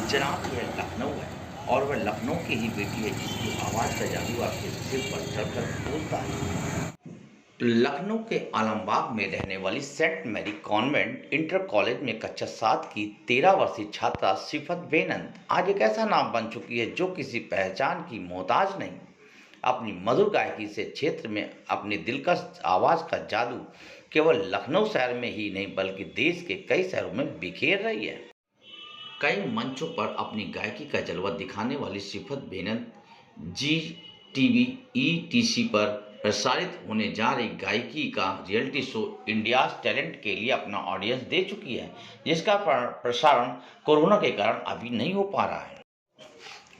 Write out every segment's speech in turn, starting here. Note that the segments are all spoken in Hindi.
जनाब यह लखनऊ है और वह लखनऊ की ही बेटी है जिसकी आवाज़ का जादू आपके सिर पर चढ़कर बोलता है। लखनऊ के आलमबाग में रहने वाली saint Mary convent inter college में कक्षा 7 की 13 वर्षीय छात्रा सिफत बेनंद आज एक ऐसा नाम बन चुकी है जो किसी पहचान की मोहताज नहीं। अपनी मधुर गायकी से क्षेत्र में अपनी दिलकश आवाज़ का जादू केवल लखनऊ शहर में ही नहीं बल्कि देश के कई शहरों में बिखेर रही है। कई मंचों पर अपनी गायकी का जलवा दिखाने वाली सिफत बेनंद जी ETC पर प्रसारित होने जा रही गायकी का रियलिटी शो इंडियाज टैलेंट के लिए अपना ऑडियंस दे चुकी है, जिसका प्रसारण कोरोना के कारण अभी नहीं हो पा रहा है।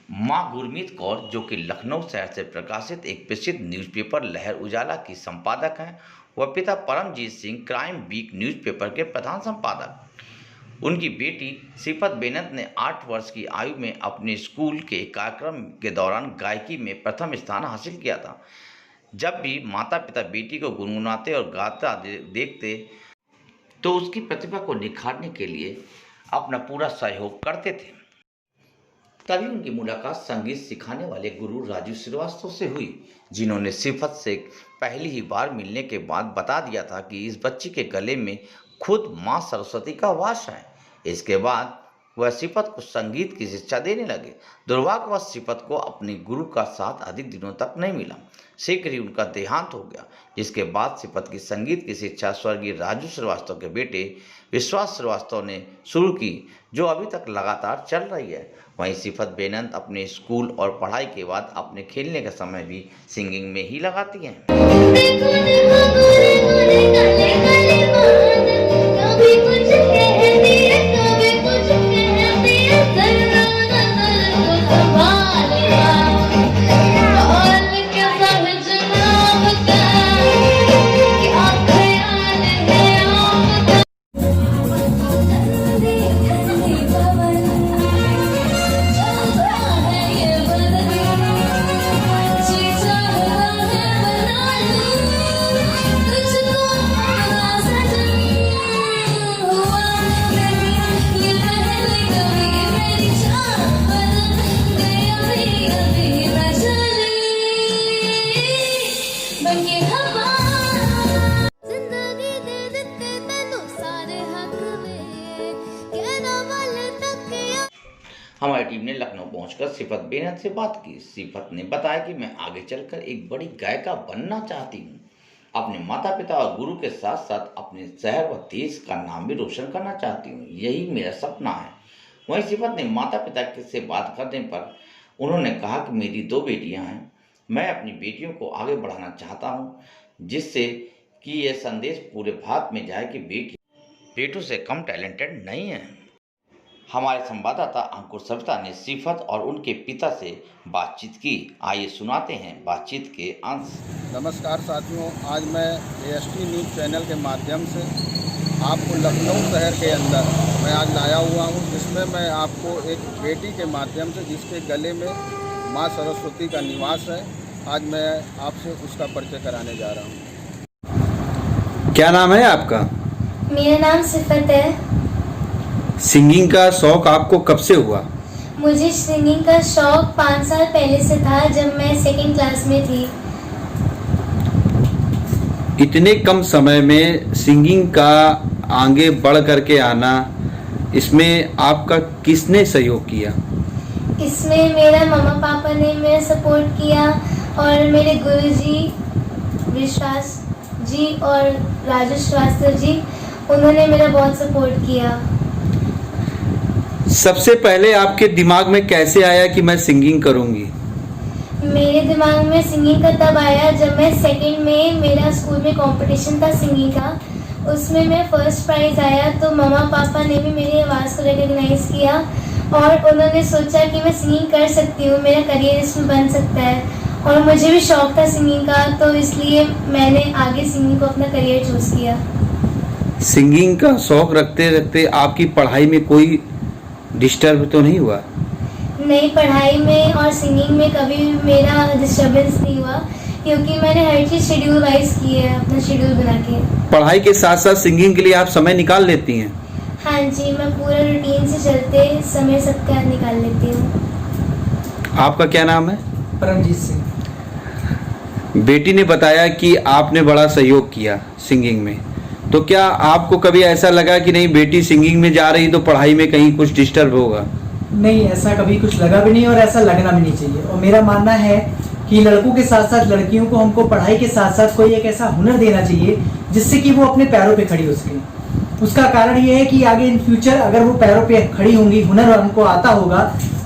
मां गुरमीत कौर, जो कि लखनऊ शहर से प्रकाशित एक प्रसिद्ध न्यूज़पेपर लहर उजाला की संपादक हैं, वह पिता Paramjeet Singh crime week newspaper के प्रधान संपादक। उनकी बेटी सिफत बेनंद ने 8 वर्ष की आयु में अपने स्कूल के कार्यक्रम के दौरान गायकी में प्रथम स्थान हासिल किया था। जब भी माता पिता बेटी को गुनगुनाते और गाता देखते तो उसकी प्रतिभा को निखारने के लिए अपना पूरा सहयोग करते थे। तभी उनकी मुलाकात संगीत सिखाने वाले गुरु राजू श्रीवास्तव से हुई, जिन्होंने सिफत से पहली ही बार मिलने के बाद बता दिया था कि इस बच्ची के गले में खुद मां सरस्वती का वास है। इसके बाद वह सिफत को संगीत की शिक्षा देने लगे। दुर्भाग्यवश सिफत को अपने गुरु का साथ अधिक दिनों तक नहीं मिला। शीघ्र ही उनका देहांत हो गया, जिसके बाद सिफत की संगीत की शिक्षा स्वर्गीय राजू श्रीवास्तव के बेटे विश्वास श्रीवास्तव ने शुरू की, जो अभी तक लगातार चल रही है। वहीं सिफत बेनंद अपने स्कूल और पढ़ाई के बाद अपने खेलने का समय भी सिंगिंग में ही लगाती हैं। हमारी टीम ने लखनऊ पहुंचकर सिफत बेनंद से बात की। सिफत ने बताया कि मैं आगे चलकर एक बड़ी गायिका बनना चाहती हूं। अपने माता पिता और गुरु के साथ साथ अपने शहर व देश का नाम भी रोशन करना चाहती हूं। यही मेरा सपना है। वहीं सिफत ने माता पिता से बात करने पर उन्होंने कहा कि मेरी 2 बेटियां हैं। मैं अपनी बेटियों को आगे बढ़ाना चाहता हूँ, जिससे कि यह संदेश पूरे भारत में जाए कि बेटों से कम टैलेंटेड नहीं है। हमारे संवाददाता अंकुर सविता ने सिफत और उनके पिता से बातचीत की। आइए सुनाते हैं बातचीत के अंश। नमस्कार साथियों, आज मैं AST न्यूज़ चैनल के माध्यम से आपको लखनऊ शहर के अंदर मैं आज लाया हुआ हूं, जिसमें मैं आपको एक बेटी के माध्यम से जिसके गले में मां सरस्वती का निवास है, आज मैं आपसे उसका परिचय कराने जा रहा हूं। क्या नाम है आपका? मेरा नाम सिफत है। सिंगिंग का शौक आपको कब से हुआ? मुझे सिंगिंग का शौक 5 साल पहले से था, जब मैं 2nd क्लास में थी। इतने कम समय में सिंगिंग का आगे बढ़ करके आना, इसमें आपका किसने सहयोग किया? इसमें मेरा मम्मा पापा ने मेरा सपोर्ट किया और मेरे गुरुजी विश्वास जी और राजू श्रीवास्तव जी, उन्होंने मेरा बहुत सपोर्ट किया। सबसे पहले आपके दिमाग में कैसे आया कि मैं सिंगिंग करूंगी? मेरे दिमाग में सिंगिंग का तब आया जब मैं 2nd में मेरा स्कूल में कंपटीशन था सिंगिंग का, उसमें मैं फर्स्ट प्राइज आया। तो मम्मा पापा ने भी मेरी आवाज़ को रिकग्नाइज किया और उन्होंने सोचा कि मैं सिंगिंग कर सकती हूँ, मेरा करियर इसमें बन सकता है। और मुझे भी शौक था सिंगिंग का, तो इसलिए मैंने आगे सिंगिंग को अपना करियर चूज़ किया। सिंगिंग का शौक रखते रखते आपकी पढ़ाई में कोई डिस्टर्ब तो नहीं हुआ? नहीं, पढ़ाई में और सिंगिंग में कभी मेरा डिस्टर्बेंस नहीं हुआ, क्योंकि मैंने हर चीज़ शेड्यूल वाइज की है, अपना शेड्यूल बना के। पढ़ाई के साथ साथ सिंगिंग के लिए आप समय निकाल लेती हैं? हाँ जी, मैं पूरा रूटीन से चलते समय सबका याद निकाल लेती हूँ। आपका क्या नाम है? परमजीत सिंह। बेटी ने बताया कि आपने बड़ा सहयोग किया सिंगिंग में, तो क्या आपको कभी ऐसा लगा कि नहीं बेटी सिंगिंग में जा रही तो पढ़ाई में कहीं कुछ डिस्टर्ब होगा? नहीं, ऐसा कभी कुछ लगा भी नहीं और ऐसा लगना भी नहीं चाहिए। और मेरा मानना है कि लड़कों के साथ साथ लड़कियों को हमको पढ़ाई के साथ साथ कोई एक ऐसा हुनर देना चाहिए जिससे कि वो अपने पैरों पे खड़ी हो सके। उसका कारण ये है कि आगे इन फ्यूचर अगर वो पैरों पे खड़ी होंगी, हुनर उनको आता होगा,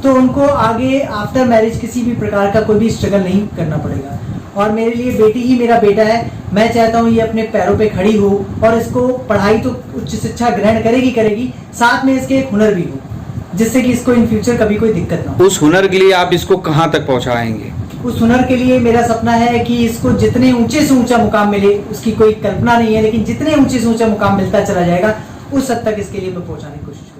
तो उनको आगे आफ्टर मैरिज किसी भी प्रकार का कोई भी स्ट्रगल नहीं करना पड़ेगा। और मेरे लिए बेटी ही मेरा बेटा है। मैं चाहता हूँ ये अपने पैरों पे खड़ी हो और इसको पढ़ाई तो उच्च शिक्षा ग्रहण करेगी, साथ में इसके एक हुनर भी हो जिससे कि इसको इन फ्यूचर कभी कोई दिक्कत ना हो। उस हुनर के लिए आप इसको कहाँ तक पहुँचाएंगे? उस हुनर के लिए मेरा सपना है कि इसको जितने ऊंचे से ऊंचा मुकाम मिले, उसकी कोई कल्पना नहीं है, लेकिन जितने ऊंचे से ऊंचा मुकाम मिलता चला जाएगा उस हद तक इसके लिए मैं पहुंचाने की कोशिश